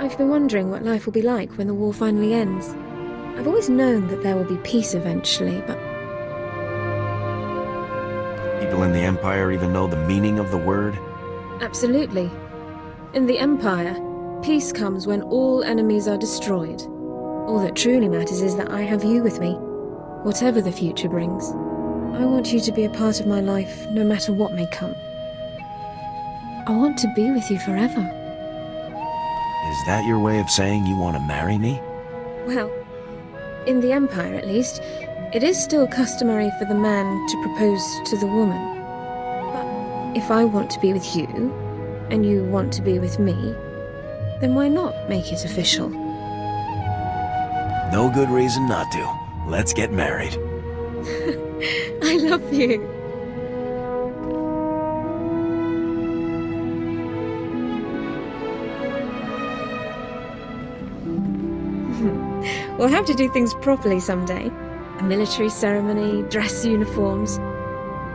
I've been wondering what life will be like when the war finally ends. I've always known that there will be peace eventually, but... People in the Empire even know the meaning of the word? Absolutely. In the Empire, peace comes when all enemies are destroyed. All that truly matters is that I have you with me, whatever the future brings. I want you to be a part of my life, no matter what may come. I want to be with you forever. Is that your way of saying you want to marry me? Well, in the Empire at least, it is still customary for the man to propose to the woman. But if I want to be with you, and you want to be with me, then why not make it official? No good reason not to. Let's get married. I love you. We'll have to do things properly someday. A military ceremony, dress uniforms.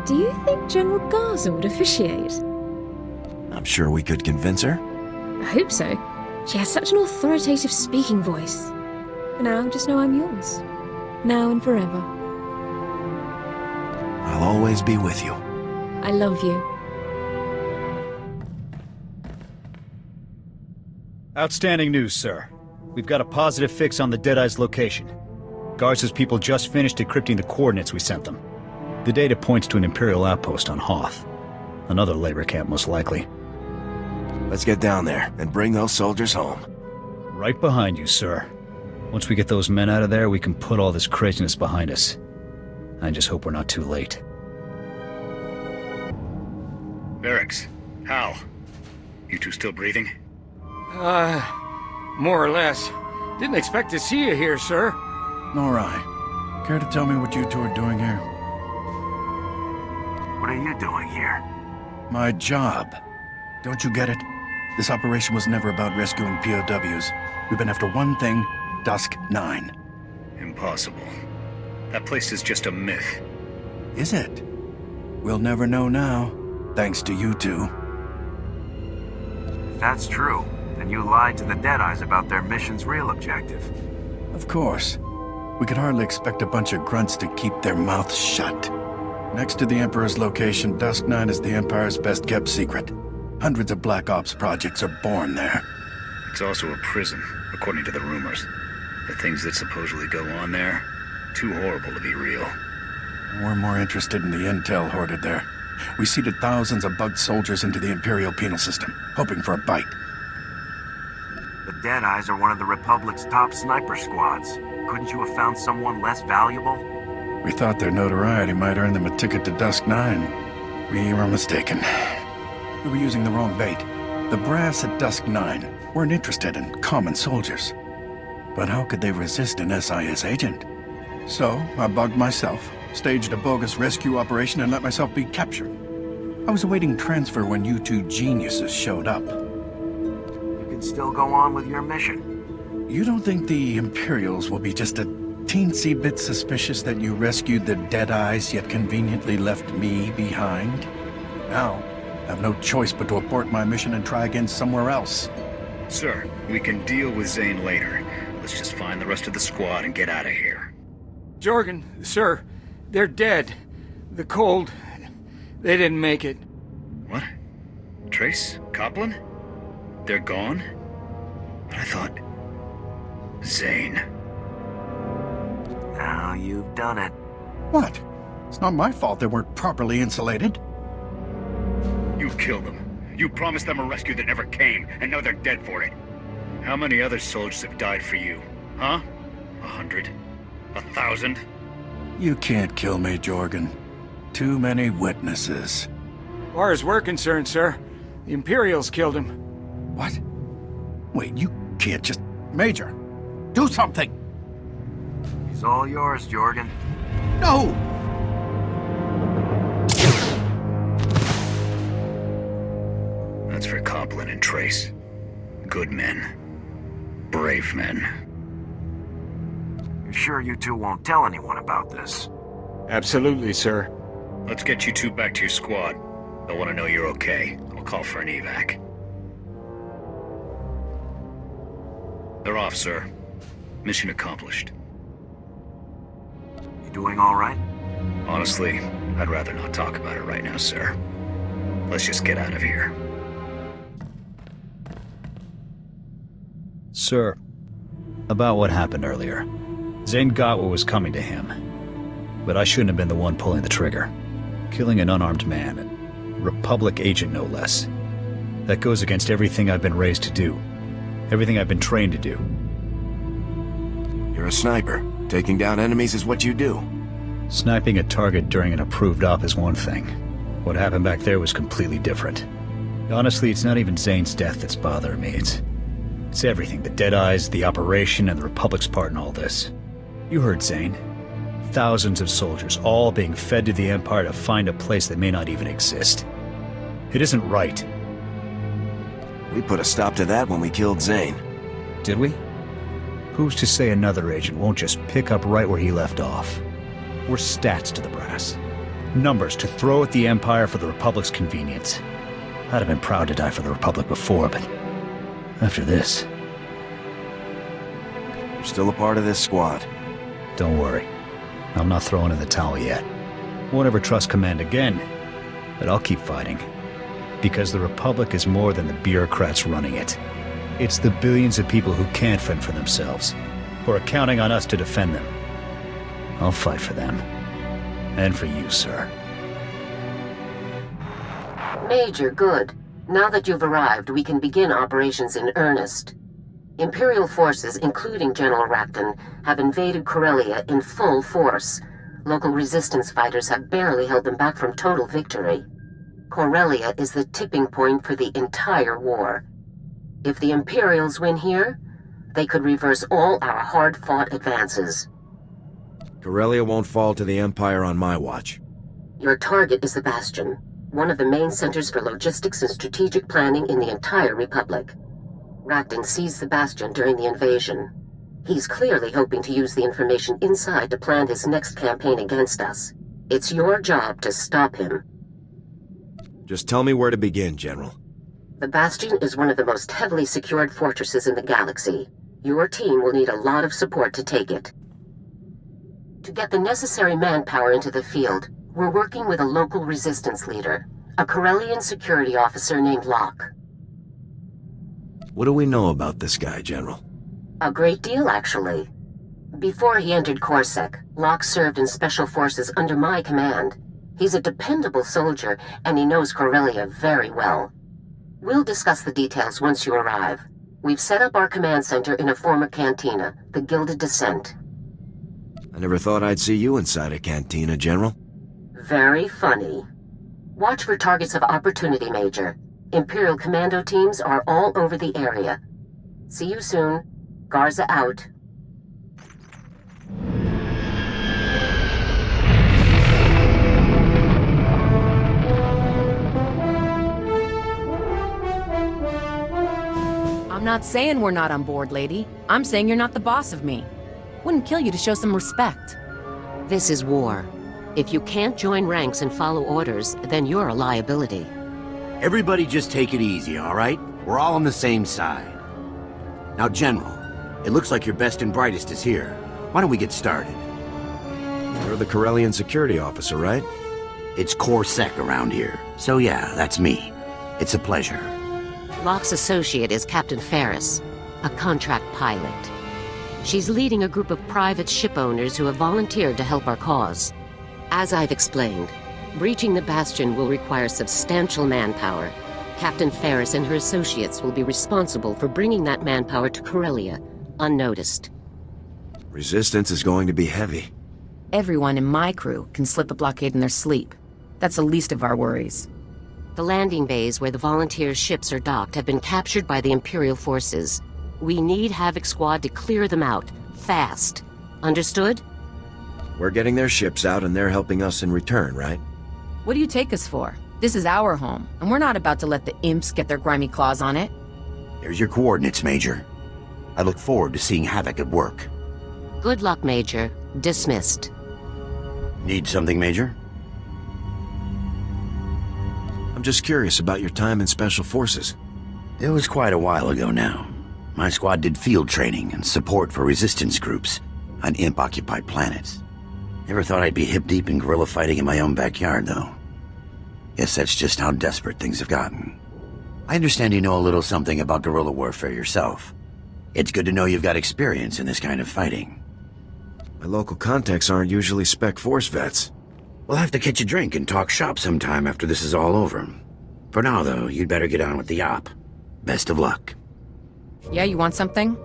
Do you think General Garza would officiate? I'm sure we could convince her. I hope so. She has such an authoritative speaking voice. For now, just know I'm yours. Now and forever. I'll always be with you. I love you. Outstanding news, sir. We've got a positive fix on the Deadeye's location. Garza's people just finished decrypting the coordinates we sent them. The data points to an Imperial outpost on Hoth. Another labor camp, most likely. Let's get down there and bring those soldiers home. Right behind you, sir. Once we get those men out of there, we can put all this craziness behind us. I just hope we're not too late. Barracks, Hal. You two still breathing? More or less. Didn't expect to see you here, sir. Nor I. Care to tell me what you two are doing here? What are you doing here? My job. Don't you get it? This operation was never about rescuing POWs. We've been after one thing, Dusk 9. Impossible. That place is just a myth. Is it? We'll never know now, thanks to you two. If that's true, then you lied to the Deadeyes about their mission's real objective. Of course. We could hardly expect a bunch of grunts to keep their mouths shut. Next to the Emperor's location, Dusk 9 is the Empire's best-kept secret. Hundreds of Black Ops projects are born there. It's also a prison, according to the rumors. The things that supposedly go on there, too horrible to be real. We're more interested in the intel hoarded there. We seeded thousands of bugged soldiers into the Imperial penal system, hoping for a bite. The Deadeyes are one of the Republic's top sniper squads. Couldn't you have found someone less valuable? We thought their notoriety might earn them a ticket to Dusk 9. We were mistaken. We were using the wrong bait. The brass at Dusk 9 weren't interested in common soldiers. But how could they resist an SIS agent? So, I bugged myself, staged a bogus rescue operation, and let myself be captured. I was awaiting transfer when you two geniuses showed up. You can still go on with your mission. You don't think the Imperials will be just a teensy bit suspicious that you rescued the Deadeyes, yet conveniently left me behind? Now, I have no choice but to abort my mission and try again somewhere else. Sir, we can deal with Zane later. Let's just find the rest of the squad and get out of here. Jorgen, sir, they're dead. The cold. They didn't make it. What? Trace? Copland? They're gone? But I thought... Zane. Now you've done it. What? It's not my fault they weren't properly insulated. You killed them. You promised them a rescue that never came, and now they're dead for it. How many other soldiers have died for you? Huh? 100? 1,000? You can't kill me, Jorgen. Too many witnesses. Far as we're concerned, sir, the Imperials killed him. What? Wait, you can't just... Major, do something! He's all yours, Jorgen. No! That's for Copland and Trace. Good men. Brave men. You're sure you two won't tell anyone about this? Absolutely, sir. Let's get you two back to your squad. They'll want to know you're okay. I'll call for an evac. They're off, sir. Mission accomplished. You doing all right? Honestly, I'd rather not talk about it right now, sir. Let's just get out of here. Sir, about what happened earlier. Zane got what was coming to him. But I shouldn't have been the one pulling the trigger. Killing an unarmed man, a Republic agent no less. That goes against everything I've been raised to do. Everything I've been trained to do. You're a sniper. Taking down enemies is what you do. Sniping a target during an approved op is one thing. What happened back there was completely different. Honestly, it's not even Zane's death that's bothering me. It's everything. The Deadeyes, the operation, and the Republic's part in all this. You heard Zane. Thousands of soldiers, all being fed to the Empire to find a place that may not even exist. It isn't right. We put a stop to that when we killed Zane. Did we? Who's to say another agent won't just pick up right where he left off? We're stats to the brass. Numbers to throw at the Empire for the Republic's convenience. I'd have been proud to die for the Republic before, but after this... You're still a part of this squad. Don't worry. I'm not throwing in the towel yet. Won't ever trust command again, but I'll keep fighting. Because the Republic is more than the bureaucrats running it. It's the billions of people who can't fend for themselves, who are counting on us to defend them. I'll fight for them. And for you, sir. Major, good. Now that you've arrived, we can begin operations in earnest. Imperial forces, including General Rakton, have invaded Corellia in full force. Local resistance fighters have barely held them back from total victory. Corellia is the tipping point for the entire war. If the Imperials win here, they could reverse all our hard-fought advances. Corellia won't fall to the Empire on my watch. Your target is the Bastion, one of the main centers for logistics and strategic planning in the entire Republic. Rakton seized the Bastion during the invasion. He's clearly hoping to use the information inside to plan his next campaign against us. It's your job to stop him. Just tell me where to begin, General. The Bastion is one of the most heavily secured fortresses in the galaxy. Your team will need a lot of support to take it. To get the necessary manpower into the field, we're working with a local resistance leader, a Corellian security officer named Locke. What do we know about this guy, General? A great deal, actually. Before he entered Coruscant, Locke served in special forces under my command. He's a dependable soldier, and he knows Corellia very well. We'll discuss the details once you arrive. We've set up our command center in a former cantina, the Gilded Descent. I never thought I'd see you inside a cantina, General. Very funny. Watch for targets of opportunity, Major. Imperial Commando teams are all over the area. See you soon. Garza out. I'm not saying we're not on board, lady. I'm saying you're not the boss of me. Wouldn't kill you to show some respect. This is war. If you can't join ranks and follow orders, then you're a liability. Everybody just take it easy, all right? We're all on the same side. Now, General, it looks like your best and brightest is here. Why don't we get started? You're the Corellian security officer, right? It's CorSec around here, so yeah, that's me. It's a pleasure. Locke's associate is Captain Ferris, a contract pilot. She's leading a group of private ship owners who have volunteered to help our cause. As I've explained, breaching the Bastion will require substantial manpower. Captain Ferris and her associates will be responsible for bringing that manpower to Corellia, unnoticed. Resistance is going to be heavy. Everyone in my crew can slip a blockade in their sleep. That's the least of our worries. The landing bays where the volunteer ships are docked have been captured by the Imperial forces. We need Havoc Squad to clear them out, fast. Understood? We're getting their ships out and they're helping us in return, right? What do you take us for? This is our home, and we're not about to let the imps get their grimy claws on it. There's your coordinates, Major. I look forward to seeing Havoc at work. Good luck, Major. Dismissed. Need something, Major? I'm just curious about your time in Special Forces. It was quite a while ago now. My squad did field training and support for resistance groups on imp-occupied planets. Never thought I'd be hip-deep in guerrilla fighting in my own backyard, though. Guess that's just how desperate things have gotten. I understand you know a little something about guerrilla warfare yourself. It's good to know you've got experience in this kind of fighting. My local contacts aren't usually Spec Force vets. We'll have to catch a drink and talk shop sometime after this is all over. For now, though, you'd better get on with the op. Best of luck. Yeah, you want something?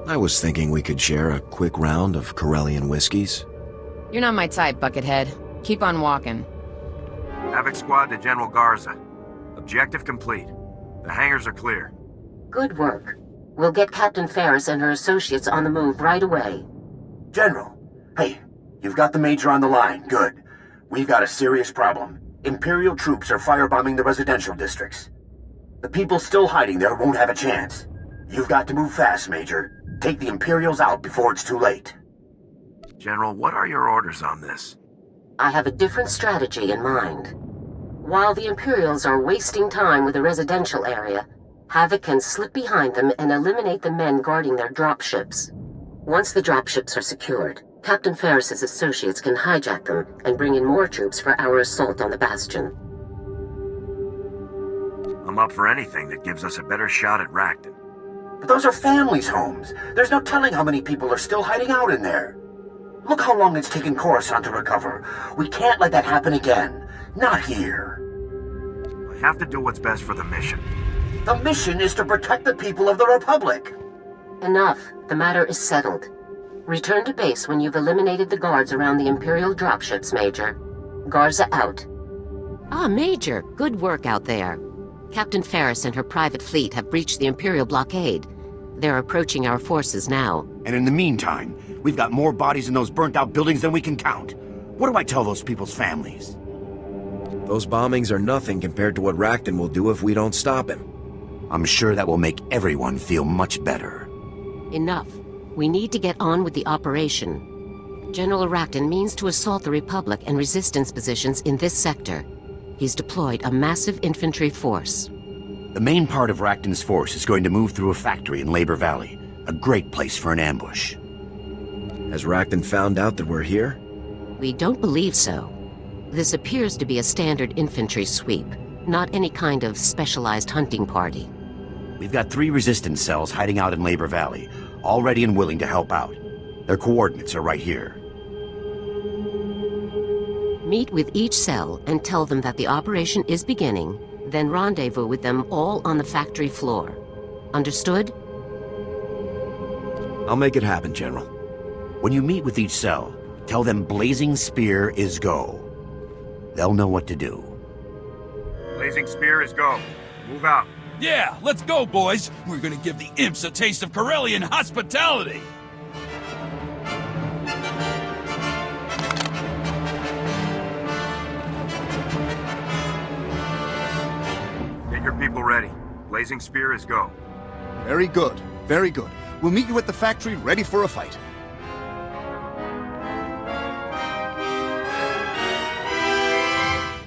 I was thinking we could share a quick round of Corellian whiskeys. You're not my type, Buckethead. Keep on walking. Havoc Squad to General Garza. Objective complete. The hangars are clear. Good work. We'll get Captain Ferris and her associates on the move right away. General, hey, you've got the Major on the line. Good. We've got a serious problem. Imperial troops are firebombing the residential districts. The people still hiding there won't have a chance. You've got to move fast, Major. Take the Imperials out before it's too late. General, what are your orders on this? I have a different strategy in mind. While the Imperials are wasting time with the residential area, Havoc can slip behind them and eliminate the men guarding their dropships. Once the dropships are secured, Captain Ferris's associates can hijack them and bring in more troops for our assault on the Bastion. I'm up for anything that gives us a better shot at Racton. But those are families' homes. There's no telling how many people are still hiding out in there. Look how long it's taken Coruscant to recover. We can't let that happen again. Not here. I have to do what's best for the mission. The mission is to protect the people of the Republic. Enough. The matter is settled. Return to base when you've eliminated the guards around the Imperial dropships, Major. Garza out. Ah, Major. Good work out there. Captain Ferris and her private fleet have breached the Imperial blockade. They're approaching our forces now. And in the meantime, we've got more bodies in those burnt-out buildings than we can count. What do I tell those people's families? Those bombings are nothing compared to what Racton will do if we don't stop him. I'm sure that will make everyone feel much better. Enough. We need to get on with the operation. General Racton means to assault the Republic and resistance positions in this sector. He's deployed a massive infantry force. The main part of Racton's force is going to move through a factory in Labor Valley. A great place for an ambush. Has Racton found out that we're here? We don't believe so. This appears to be a standard infantry sweep, not any kind of specialized hunting party. We've got 3 resistance cells hiding out in Labor Valley, all ready and willing to help out. Their coordinates are right here. Meet with each cell and tell them that the operation is beginning, then rendezvous with them all on the factory floor. Understood? I'll make it happen, General. When you meet with each cell, tell them Blazing Spear is go. They'll know what to do. Blazing Spear is go. Move out. Yeah, let's go, boys. We're gonna give the imps a taste of Corellian hospitality. Get your people ready. Blazing Spear is go. Very good. Very good. We'll meet you at the factory ready for a fight.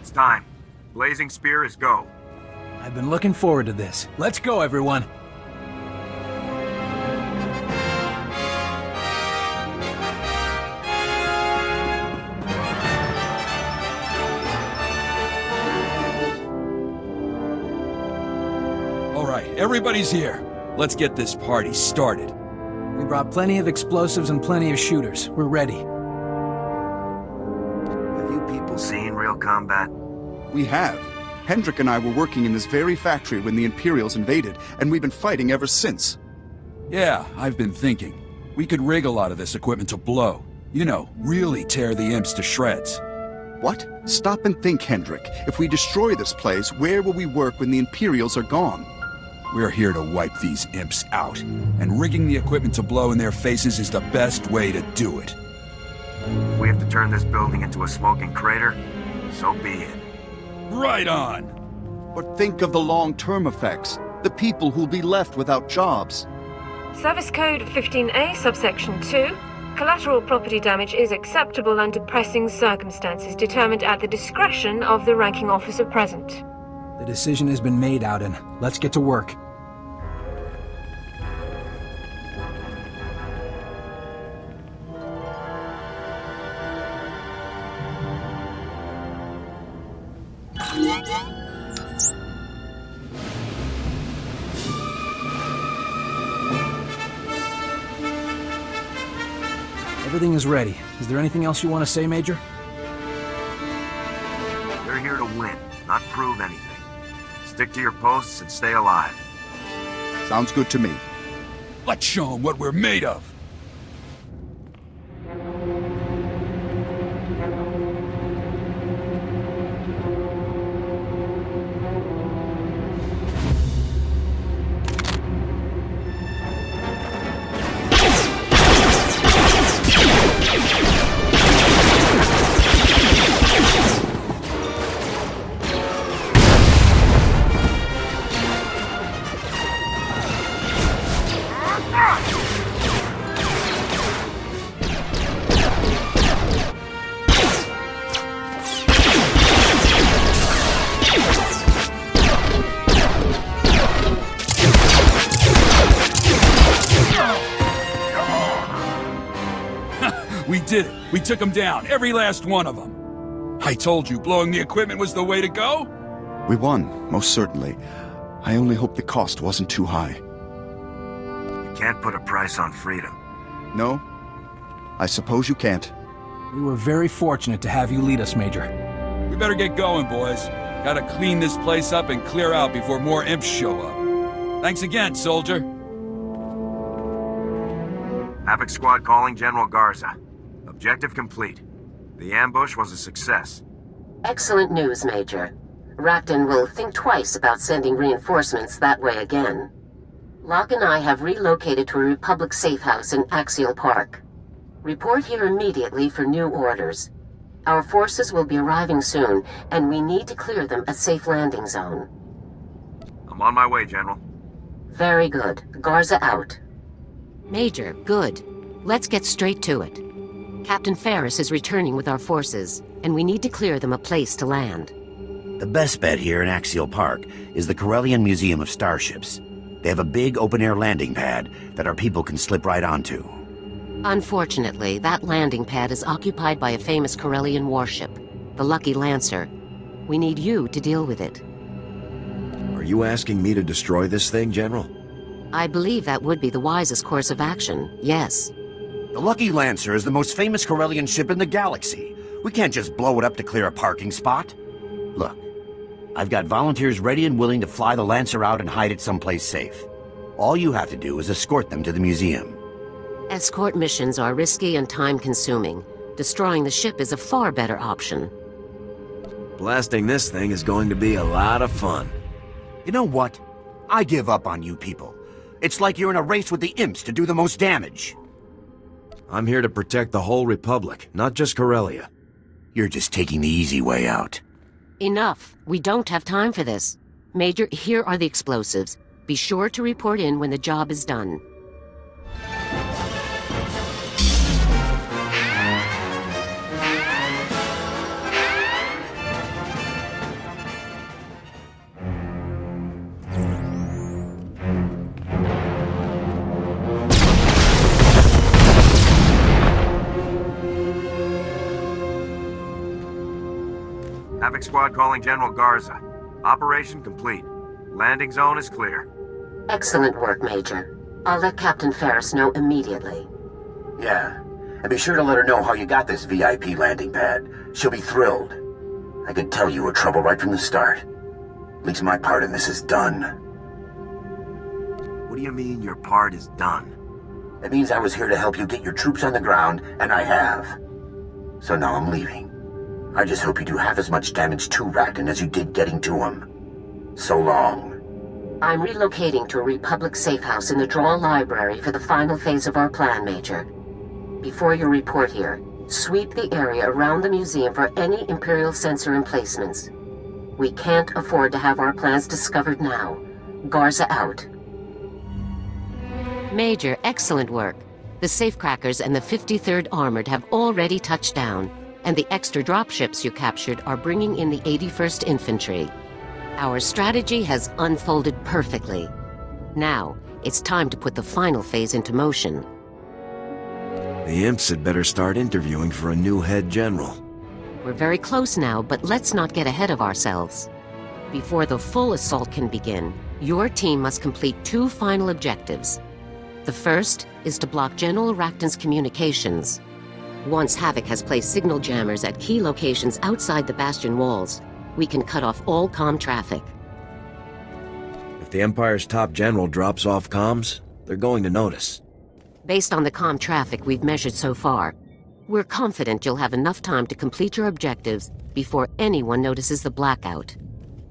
It's time. Blazing Spear is go. I've been looking forward to this. Let's go, everyone. All right, everybody's here. Let's get this party started. We brought plenty of explosives and plenty of shooters. We're ready. Have you people seen real combat? We have. Hendrik and I were working in this very factory when the Imperials invaded, and we've been fighting ever since. Yeah, I've been thinking. We could rig a lot of this equipment to blow. You know, really tear the imps to shreds. What? Stop and think, Hendrik. If we destroy this place, where will we work when the Imperials are gone? We're here to wipe these imps out, and rigging the equipment to blow in their faces is the best way to do it. If we have to turn this building into a smoking crater, so be it. Right on! But think of the long-term effects. The people who'll be left without jobs. Service Code 15A, subsection 2. Collateral property damage is acceptable under pressing circumstances determined at the discretion of the ranking officer present. The decision has been made, Auden. Let's get to work. Everything is ready. Is there anything else you want to say, Major? We're here to win, not prove anything. Stick to your posts and stay alive. Sounds good to me. Let's show them what we're made of. We did it. We took them down, every last one of them. I told you blowing the equipment was the way to go. We won, most certainly. I only hope the cost wasn't too high. You can't put a price on freedom. No? I suppose you can't. We were very fortunate to have you lead us, Major. We better get going, boys. Gotta clean this place up and clear out before more imps show up. Thanks again, soldier. Havoc Squad calling General Garza. Objective complete. The ambush was a success. Excellent news, Major. Racton will think twice about sending reinforcements that way again. Locke and I have relocated to a Republic safe house in Axial Park. Report here immediately for new orders. Our forces will be arriving soon, and we need to clear them a safe landing zone. I'm on my way, General. Very good. Garza out. Major, good. Let's get straight to it. Captain Ferris is returning with our forces, and we need to clear them a place to land. The best bet here in Axial Park is the Corellian Museum of Starships. They have a big open-air landing pad that our people can slip right onto. Unfortunately, that landing pad is occupied by a famous Corellian warship, the Lucky Lancer. We need you to deal with it. Are you asking me to destroy this thing, General? I believe that would be the wisest course of action, yes. The Lucky Lancer is the most famous Corellian ship in the galaxy. We can't just blow it up to clear a parking spot. Look, I've got volunteers ready and willing to fly the Lancer out and hide it someplace safe. All you have to do is escort them to the museum. Escort missions are risky and time-consuming. Destroying the ship is a far better option. Blasting this thing is going to be a lot of fun. You know what? I give up on you people. It's like you're in a race with the imps to do the most damage. I'm here to protect the whole Republic, not just Corellia. You're just taking the easy way out. Enough. We don't have time for this. Major, here are the explosives. Be sure to report in when the job is done. Havoc Squad calling General Garza. Operation complete. Landing zone is clear. Excellent work, Major. I'll let Captain Ferris know immediately. Yeah, and be sure to let her know how you got this VIP landing pad. She'll be thrilled. I could tell you were trouble right from the start. At least my part in this is done. What do you mean your part is done? It means I was here to help you get your troops on the ground, and I have. So now I'm leaving. I just hope you do half as much damage to Racton as you did getting to him. So long. I'm relocating to a Republic safe house in the Draw Library for the final phase of our plan, Major. Before you report here, sweep the area around the museum for any Imperial sensor emplacements. We can't afford to have our plans discovered now. Garza out. Major, excellent work. The safecrackers and the 53rd Armored have already touched down, and the extra dropships you captured are bringing in the 81st Infantry. Our strategy has unfolded perfectly. Now, it's time to put the final phase into motion. The imps had better start interviewing for a new head general. We're very close now, but let's not get ahead of ourselves. Before the full assault can begin, your team must complete 2 final objectives. The first is to block General Racton's communications. Once Havoc has placed signal jammers at key locations outside the Bastion walls, we can cut off all comm traffic. If the Empire's top general drops off comms, they're going to notice. Based on the comm traffic we've measured so far, we're confident you'll have enough time to complete your objectives before anyone notices the blackout.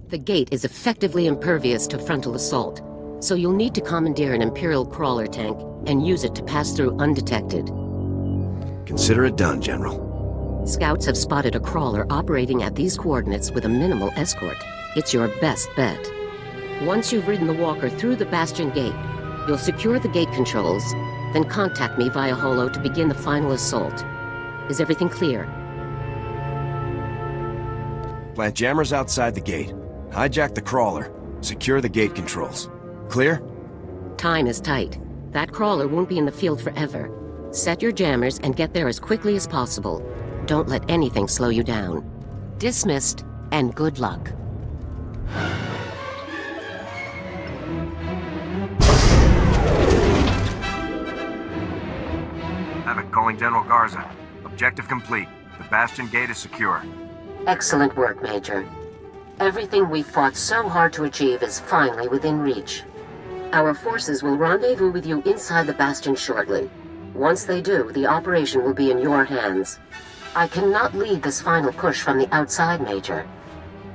The gate is effectively impervious to frontal assault, so you'll need to commandeer an Imperial crawler tank and use it to pass through undetected. Consider it done, General. Scouts have spotted a crawler operating at these coordinates with a minimal escort. It's your best bet. Once you've ridden the walker through the Bastion gate, you'll secure the gate controls, then contact me via holo to begin the final assault. Is everything clear? Plant jammers outside the gate. Hijack the crawler. Secure the gate controls. Clear? Time is tight. That crawler won't be in the field forever. Set your jammers and get there as quickly as possible. Don't let anything slow you down. Dismissed, and good luck. Havoc calling General Garza. Objective complete. The Bastion gate is secure. Excellent work, Major. Everything we fought so hard to achieve is finally within reach. Our forces will rendezvous with you inside the Bastion shortly. Once they do, the operation will be in your hands. I cannot lead this final push from the outside, Major.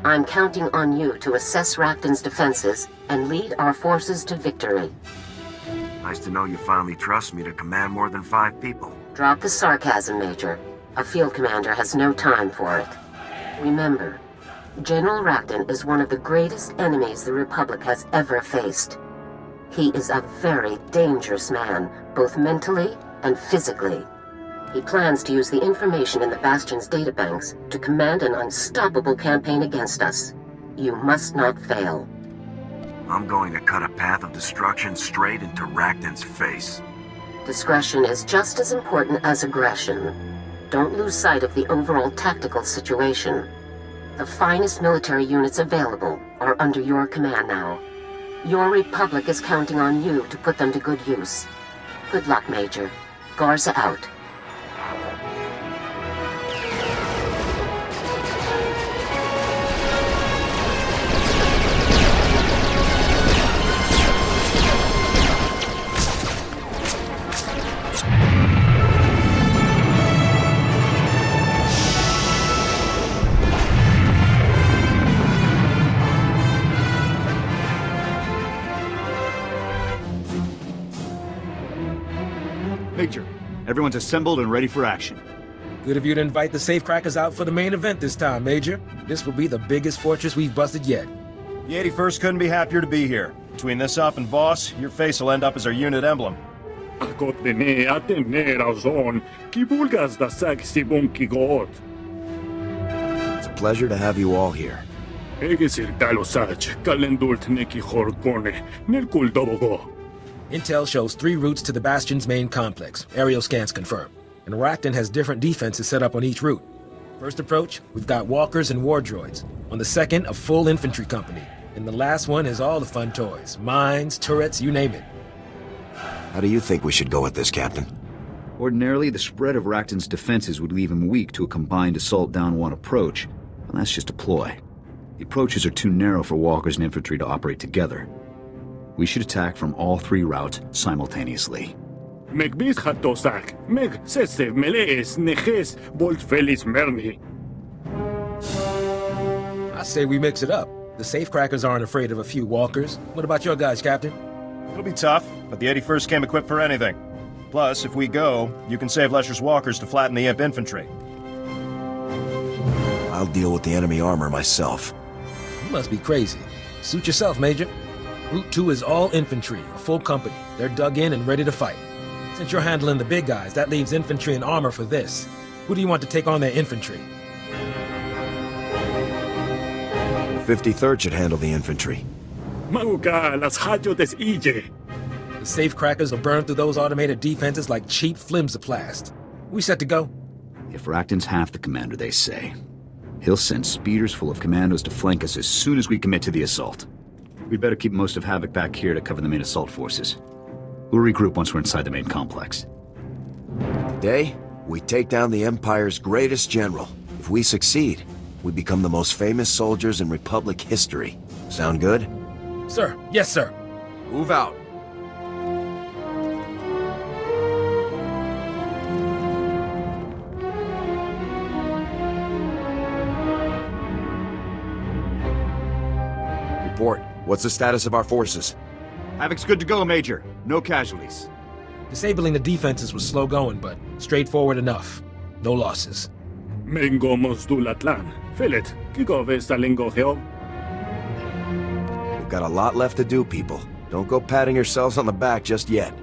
I'm counting on you to assess Racton's defenses and lead our forces to victory. Nice to know you finally trust me to command more than 5 people. Drop the sarcasm, Major. A field commander has no time for it. Remember, General Racton is one of the greatest enemies the Republic has ever faced. He is a very dangerous man, both mentally and physically. He plans to use the information in the Bastion's databanks to command an unstoppable campaign against us. You must not fail. I'm going to cut a path of destruction straight into Racton's face. Discretion is just as important as aggression. Don't lose sight of the overall tactical situation. The finest military units available are under your command now. Your Republic is counting on you to put them to good use. Good luck, Major. Garza out. Major, everyone's assembled and ready for action. Good of you to invite the safecrackers out for the main event this time, Major. This will be the biggest fortress we've busted yet. The 81st couldn't be happier to be here. Between this op and Voss, your face will end up as our unit emblem. It's a pleasure to have you all here. Intel shows 3 routes to the Bastion's main complex. Aerial scans confirm. And Racton has different defenses set up on each route. First approach, we've got walkers and war droids. On the second, a full infantry company. And the last one has all the fun toys. Mines, turrets, you name it. How do you think we should go with this, Captain? Ordinarily, the spread of Racton's defenses would leave him weak to a combined assault down one approach. But that's just a ploy. The approaches are too narrow for walkers and infantry to operate together. We should attack from all 3 routes simultaneously. I say we mix it up. The safecrackers aren't afraid of a few walkers. What about your guys, Captain? It'll be tough, but the 81st came equipped for anything. Plus, if we go, you can save Lesher's walkers to flatten the Imp infantry. I'll deal with the enemy armor myself. You must be crazy. Suit yourself, Major. Route 2 is all infantry, a full company. They're dug in and ready to fight. Since you're handling the big guys, that leaves infantry and armor for this. Who do you want to take on their infantry? The 53rd should handle the infantry. The safecrackers will burn through those automated defenses like cheap flimsiplast. We set to go? If Racton's half the commander they say, he'll send speeders full of commandos to flank us as soon as we commit to the assault. We'd better keep most of Havoc back here to cover the main assault forces. We'll regroup once we're inside the main complex. Today, We take down the Empire's greatest general. If we succeed, we become the most famous soldiers in Republic history. Sound good? Sir, yes, sir. Move out. Report. What's the status of our forces? Havoc's good to go, Major. No casualties. Disabling the defenses was slow going, but straightforward enough. No losses. Mengomos dulatlan. Filit, kigove stalingogeo. We've got a lot left to do, people. Don't go patting yourselves on the back just yet.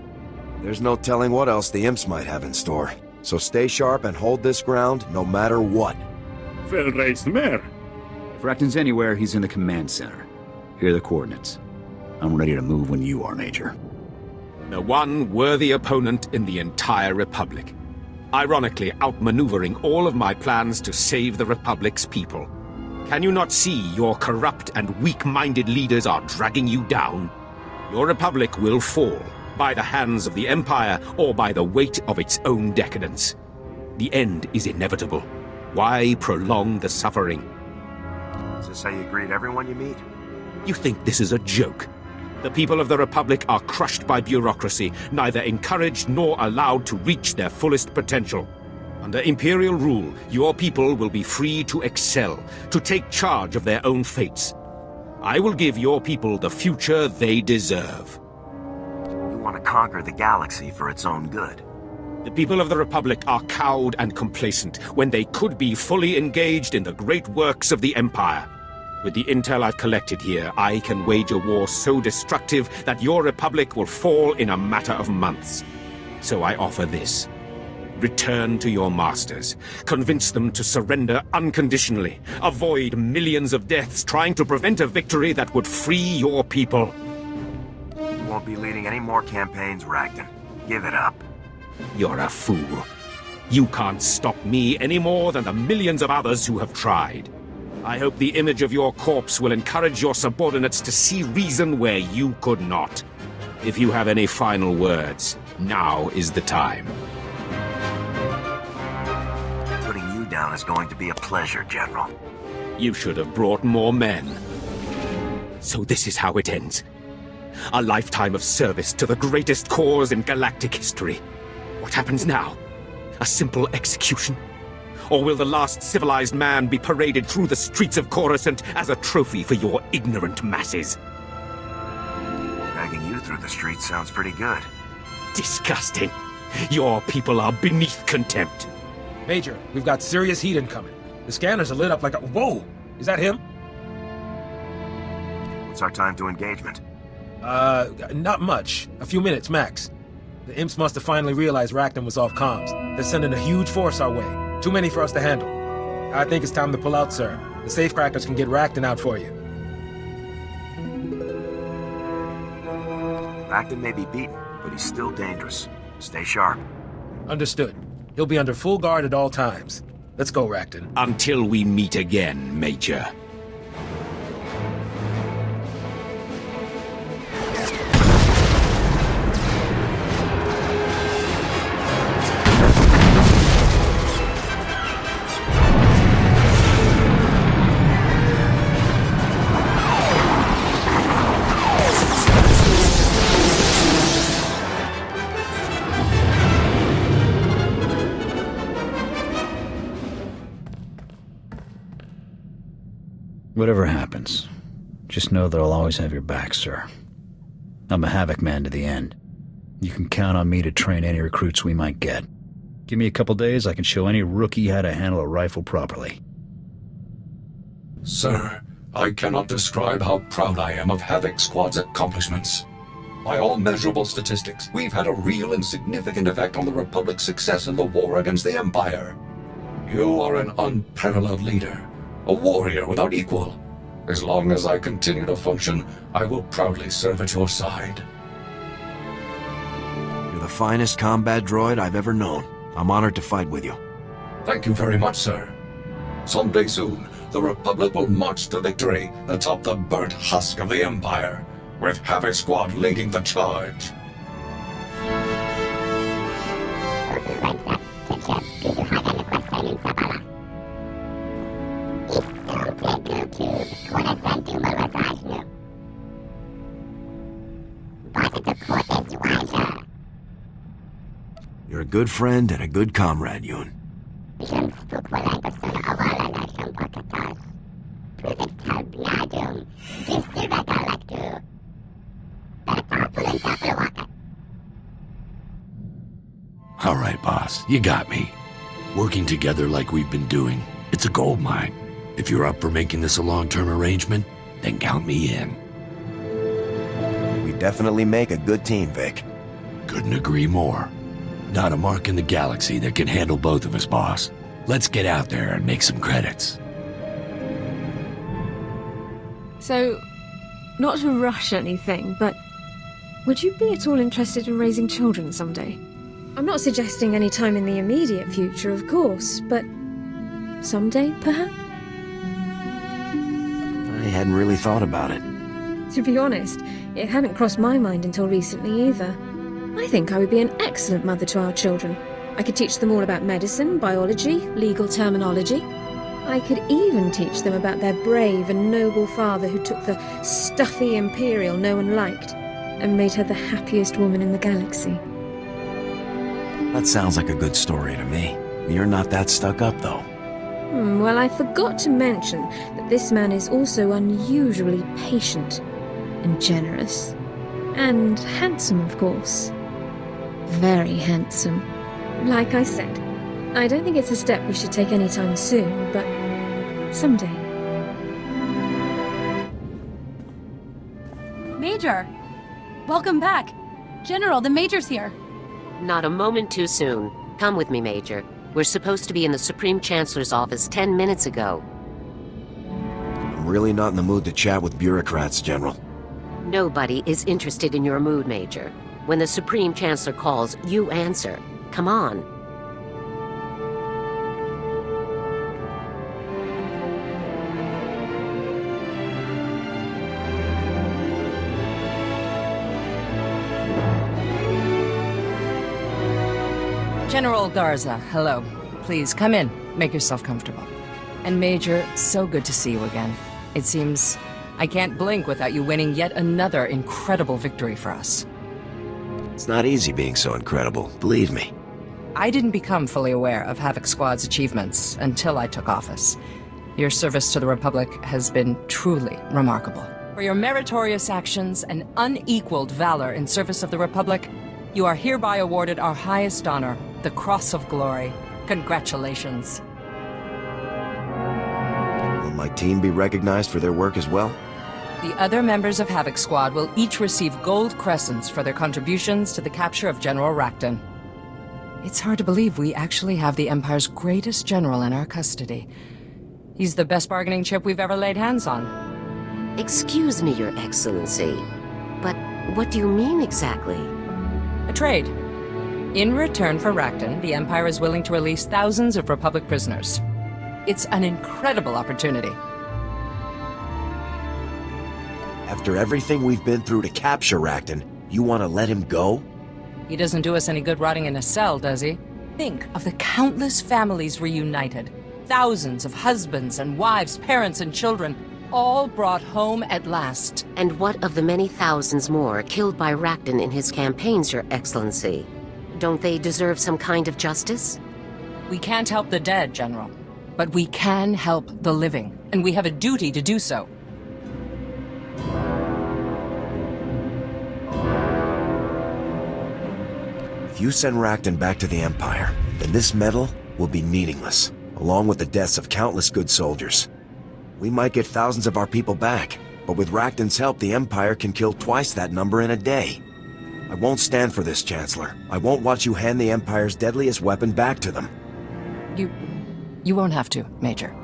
There's no telling what else the imps might have in store. So stay sharp and hold this ground no matter what. Fel reist mer. If Racton's anywhere, he's in the command center. Here are the coordinates. I'm ready to move when you are, Major. The one worthy opponent in the entire Republic. Ironically, outmaneuvering all of my plans to save the Republic's people. Can you not see your corrupt and weak-minded leaders are dragging you down? Your Republic will fall, by the hands of the Empire or by the weight of its own decadence. The end is inevitable. Why prolong the suffering? Is this how you greet everyone you meet? You think this is a joke? The people of the Republic are crushed by bureaucracy, neither encouraged nor allowed to reach their fullest potential. Under Imperial rule, your people will be free to excel, to take charge of their own fates. I will give your people the future they deserve. You want to conquer the galaxy for its own good. The people of the Republic are cowed and complacent when they could be fully engaged in the great works of the Empire. With the intel I've collected here, I can wage a war so destructive that your Republic will fall in a matter of months. So I offer this. Return to your masters. Convince them to surrender unconditionally. Avoid millions of deaths trying to prevent a victory that would free your people. You won't be leading any more campaigns, Racton. Give it up. You're a fool. You can't stop me any more than the millions of others who have tried. I hope the image of your corpse will encourage your subordinates to see reason where you could not. If you have any final words, now is the time. Putting you down is going to be a pleasure, General. You should have brought more men. So this is how it ends. A lifetime of service to the greatest cause in galactic history. What happens now? A simple execution? Or will the last civilized man be paraded through the streets of Coruscant as a trophy for your ignorant masses? Dragging you through the streets sounds pretty good. Disgusting. Your people are beneath contempt. Major, we've got serious heat incoming. The scanners are lit up like a... Whoa! Is that him? What's our time to engagement? Not much. A few minutes, max. The imps must have finally realized Racton was off comms. They're sending a huge force our way. Too many for us to handle. I think it's time to pull out, sir. The safecrackers can get Racton out for you. Racton may be beaten, but he's still dangerous. Stay sharp. Understood. He'll be under full guard at all times. Let's go, Racton. Until we meet again, Major. Whatever happens, just know that I'll always have your back, sir. I'm a Havoc man to the end. You can count on me to train any recruits we might get. Give me a couple days, I can show any rookie how to handle a rifle properly. Sir, I cannot describe how proud I am of Havoc Squad's accomplishments. By all measurable statistics, we've had a real and significant effect on the Republic's success in the war against the Empire. You are an unparalleled leader. A warrior without equal. As long as I continue to function, I will proudly serve at your side. You're the finest combat droid I've ever known. I'm honored to fight with you. Thank you very much, sir. Someday soon, the Republic will march to victory atop the burnt husk of the Empire, with Havoc Squad leading the charge. You're a good friend and a good comrade, Yun. All right, boss, you got me. Working together like we've been doing, it's a gold mine. If you're up for making this a long-term arrangement, then count me in. We definitely make a good team, Vic. Couldn't agree more. Not a mark in the galaxy that can handle both of us, boss. Let's get out there and make some credits. So, not to rush anything, but would you be at all interested in raising children someday? I'm not suggesting any time in the immediate future, of course, but someday, perhaps? I hadn't really thought about it. To be honest, it hadn't crossed my mind until recently either. I think I would be an excellent mother to our children. I could teach them all about medicine, biology, legal terminology. I could even teach them about their brave and noble father who took the stuffy Imperial no one liked and made her the happiest woman in the galaxy. That sounds like a good story to me. You're not that stuck up, though. Well, I forgot to mention that this man is also unusually patient and generous. And handsome, of course. Very handsome. Like I said, I don't think it's a step we should take anytime soon, but someday. Major! Welcome back. General, the Major's here. Not a moment too soon. Come with me, Major. We're supposed to be in the Supreme Chancellor's office 10 minutes ago. I'm really not in the mood to chat with bureaucrats, General. Nobody is interested in your mood, Major. When the Supreme Chancellor calls, you answer. Come on. General Garza, hello. Please, come in. Make yourself comfortable. And Major, so good to see you again. It seems I can't blink without you winning yet another incredible victory for us. It's not easy being so incredible, believe me. I didn't become fully aware of Havoc Squad's achievements until I took office. Your service to the Republic has been truly remarkable. For your meritorious actions and unequaled valor in service of the Republic, you are hereby awarded our highest honor, the Cross of Glory. Congratulations. Will my team be recognized for their work as well? The other members of Havoc Squad will each receive gold crescents for their contributions to the capture of General Rakton. It's hard to believe we actually have the Empire's greatest general in our custody. He's the best bargaining chip we've ever laid hands on. Excuse me, Your Excellency, but what do you mean exactly? A trade. In return for Rakton, the Empire is willing to release thousands of Republic prisoners. It's an incredible opportunity. After everything we've been through to capture Rakton, you want to let him go? He doesn't do us any good rotting in a cell, does he? Think of the countless families reunited. Thousands of husbands and wives, parents and children, all brought home at last. And what of the many thousands more killed by Rakton in his campaigns, Your Excellency? Don't they deserve some kind of justice? We can't help the dead, General. But we can help the living, and we have a duty to do so. If you send Rakton back to the Empire, then this medal will be meaningless, along with the deaths of countless good soldiers. We might get thousands of our people back, but with Rakton's help, the Empire can kill twice that number in a day. I won't stand for this, Chancellor. I won't watch you hand the Empire's deadliest weapon back to them. You won't have to, Major.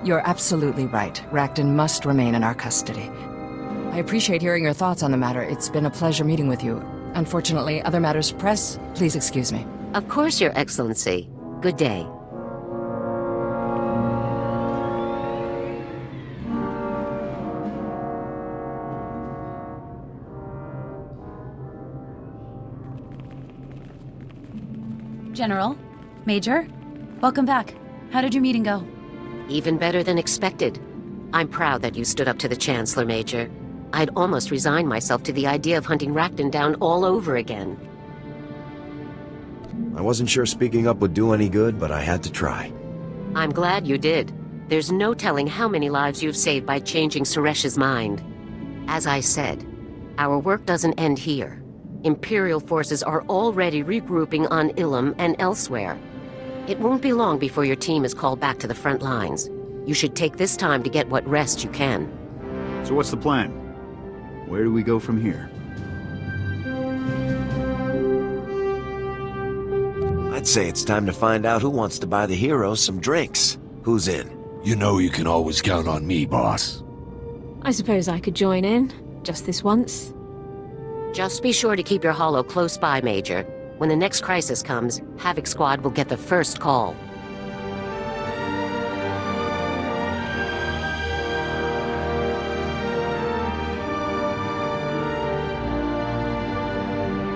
You're absolutely right. Rakton must remain in our custody. I appreciate hearing your thoughts on the matter. It's been a pleasure meeting with you. Unfortunately, other matters press. Please excuse me. Of course, Your Excellency. Good day. General, Major, welcome back. How did your meeting go? Even better than expected. I'm proud that you stood up to the Chancellor, Major. I'd almost resigned myself to the idea of hunting Racton down all over again. I wasn't sure speaking up would do any good, but I had to try. I'm glad you did. There's no telling how many lives you've saved by changing Suresh's mind. As I said, our work doesn't end here. Imperial forces are already regrouping on Ilum and elsewhere. It won't be long before your team is called back to the front lines. You should take this time to get what rest you can. So what's the plan? Where do we go from here? I'd say it's time to find out who wants to buy the heroes some drinks. Who's in? You know you can always count on me, boss. I suppose I could join in, just this once. Just be sure to keep your holo close by, Major. When the next crisis comes, Havoc Squad will get the first call.